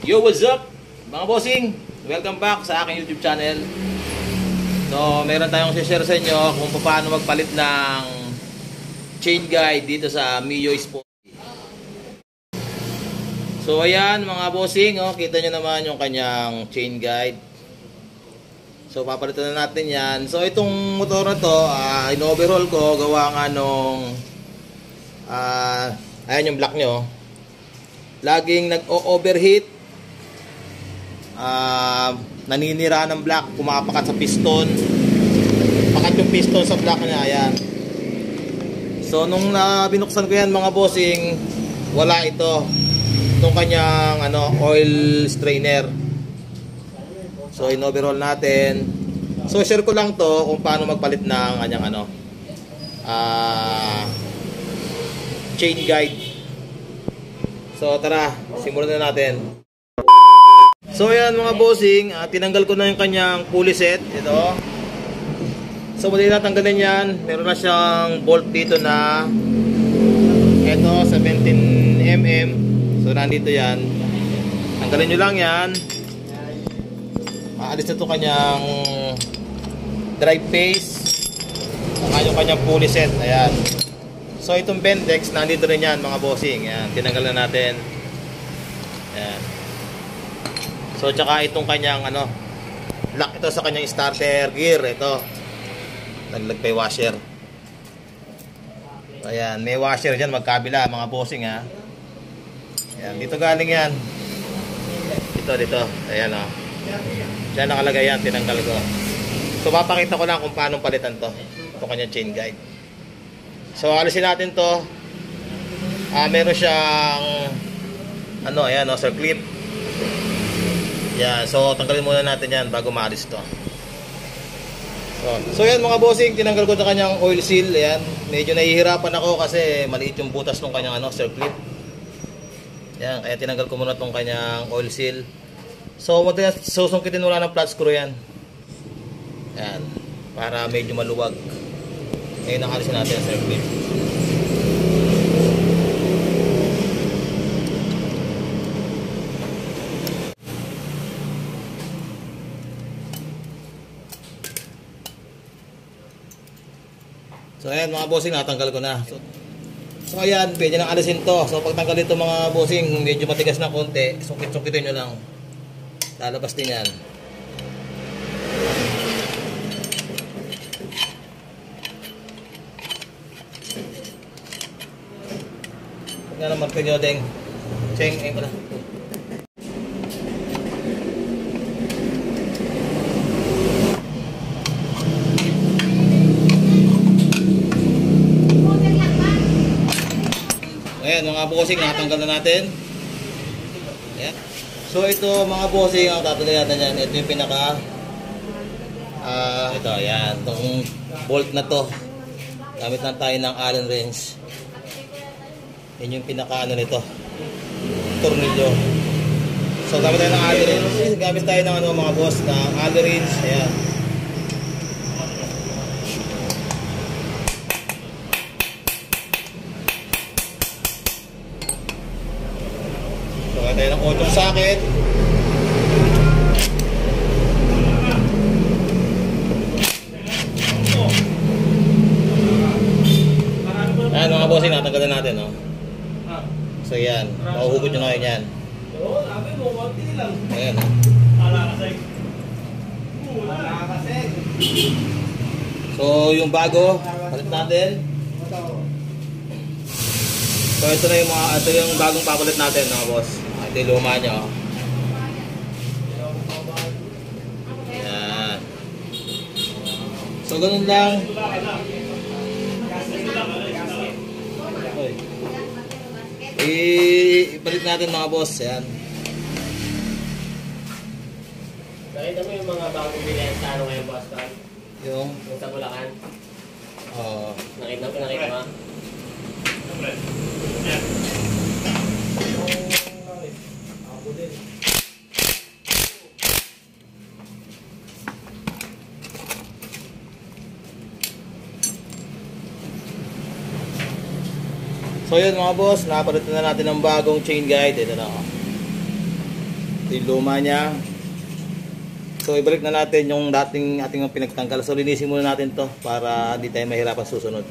Yo, what's up mga bossing? Welcome back sa aking YouTube channel. So, meron tayong share sa inyo kung paano magpalit ng chain guide dito sa Mio Sport. So, ayan mga bossing, oh, kita nyo naman yung kanyang chain guide. So, papalitan na natin yan. So, itong motor na to, in-overhaul ko, gawa nga nung ayan yung block nyo. Laging nag-overheat. Naninira ng block, kumapakat sa piston. Pakat yung piston sa block niya, ayan. So, nung binuksan ko yan mga bossing, wala ito. Itong kanyang oil strainer. So, in-overhaul natin. So, share ko lang to kung paano magpalit ng kanyang chain guide. So, tara, simulan na natin. So, ayan mga bossing, tinanggal ko na yung kanyang pulley set. Ito. So, mali natanggalin yan. Meron na siyang bolt dito na ito, 17mm. So, nandito yan. Tanggalin nyo lang yan. Maalis na ito kanyang drive phase. Saka yung kanyang pulley set. Ayan. So, itong Bendex, nandito rin yan mga bossing. Ayan, tinanggal na natin. Ayan. So, tsaka itong kanyang lock ito sa kanyang starter gear. Ito. Naglagpay washer. Ayan, may washer dyan magkabila mga bossing ha. Ayan, dito galing yan. Dito. Ayan o. Diyan nakalagay yan, tinanggal ko. So, papakita ko lang kung paano palitan to. Ito kanyang chain guide. So, alisin natin to. Meron siyang ayan o, circlip. Yan, so tanggalin muna natin yan bago maalis to. So yan mga bossing, tinanggal ko sa kanyang oil seal. Ayan, medyo nahihirapan ako kasi maliit yung butas ng kanyang circlip. Yan, kaya tinanggal ko muna tong kanyang oil seal. So susungkitin muna ng flat screw yan. Yan, para medyo maluwag. Ngayon nakalisin natin ang circlip. So ayan mga bossing, natanggal ko na. So ayan, pwede nang alisin to. So pag tanggal ito mga bossing, medyo matigas na konti, sungkit-sungkitin nyo lang. Lalabas din yan. Huwag nga naman kayo deng. Cheng, ayun ko na. Ayan mga bossing, natanggal na natin. Ayan. So ito mga bossing, ang tatanggalin natin yan. Ito yung pinaka ito, ayan. Itong bolt na to. Gamit lang tayo ng Allen wrench. Yan yung pinaka nito. Tornilyo. So gamit tayo ng Allen wrench. Gamit tayo ng mga boss, ng Allen wrench. Ayan. Tayo ng 8 socket. Ayan mga bossing, natanggalan natin So yan, mahuhugot nyo ngayon yan. Ayan So yung bago, palit natin. So ito yung bagong papalit natin mga boss. Ito yung luma nyo. Ayan. So ganun lang. Ipalit natin mga boss. Ayan. Nakita mo yung mga bagong bilihan sa ngayon boss? Yung sa Bulacan? Oo. Nakita mo? Ayan. So yun mga boss, napalitan na natin ng bagong chain guide. Ito na. Ito yung luma niya. So ibalik na natin yung dating ating pinagtanggal. So linisin muna natin to para hindi tayo mahirapan susunod.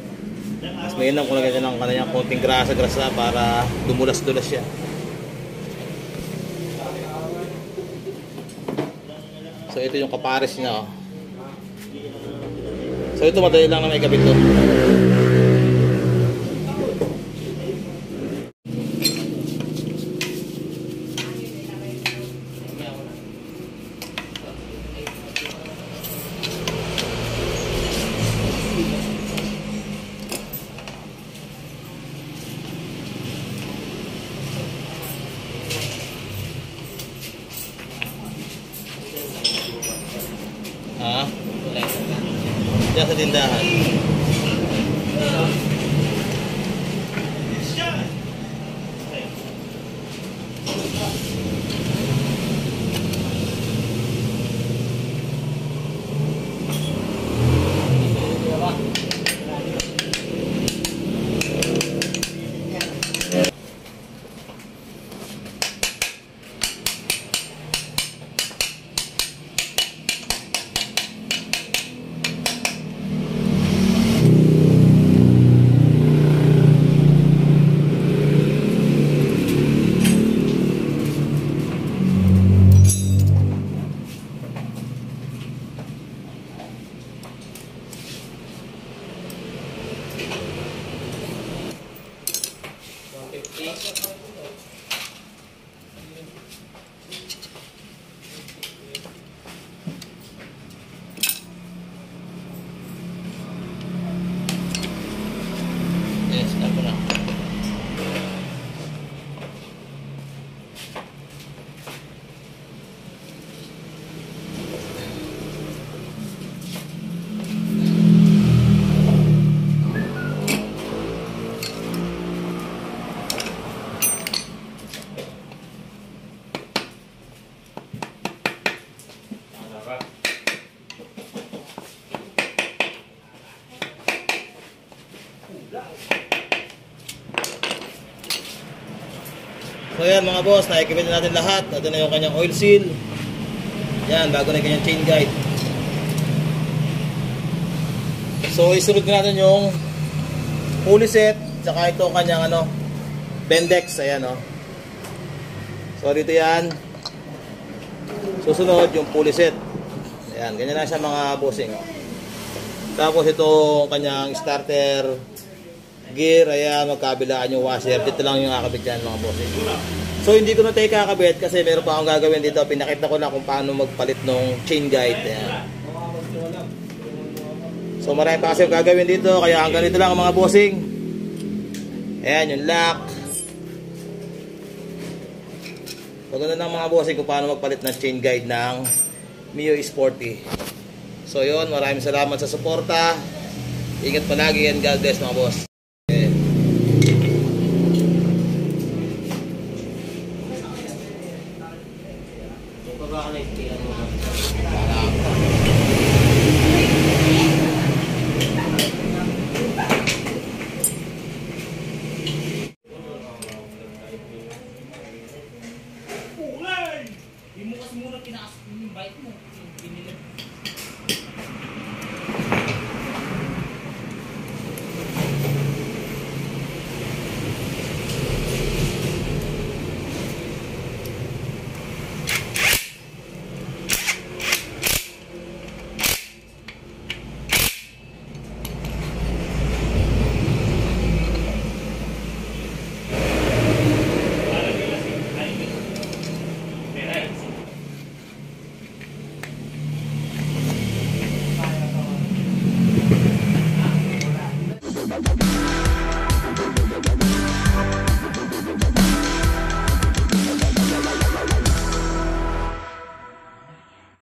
Mas mainam kung lagyan ng kanyang konting grasa para dumulas-dulas siya. So ito yung kapares niya. Oh. So ito madali lang na may kabit to. Ha? Diyan sa tindahan. Yes, ako na. So yan mga boss, nakikibit na natin lahat. Ito na yung kanyang oil seal. Yan, bago na yung kanyang chain guide. So isunod na natin yung pulley set, tsaka ito kanyang bendex. Ayan o. So dito yan. Susunod yung pulley set. Ayan, ganyan na siya mga bossing. Tapos itong kanyang starter gear, ayan, magkabilaan yung washer. Dito lang yung kakabit dyan mga bossing. So hindi ko na tayo kakabit kasi meron pa akong gagawin dito. Pinakita ko na kung paano magpalit ng chain guide. Ayan. So marami pa kasi yung gagawin dito, kaya hanggang dito lang mga bossing. Ayan yung lock. So ganda ng mga bossing kung paano magpalit ng chain guide ng Mio Sporty. So yun, maraming salamat sa suporta. Ingat palagi and God bless mga boss. Hindi mo kasi muna tinaas yung bike mo. Binili.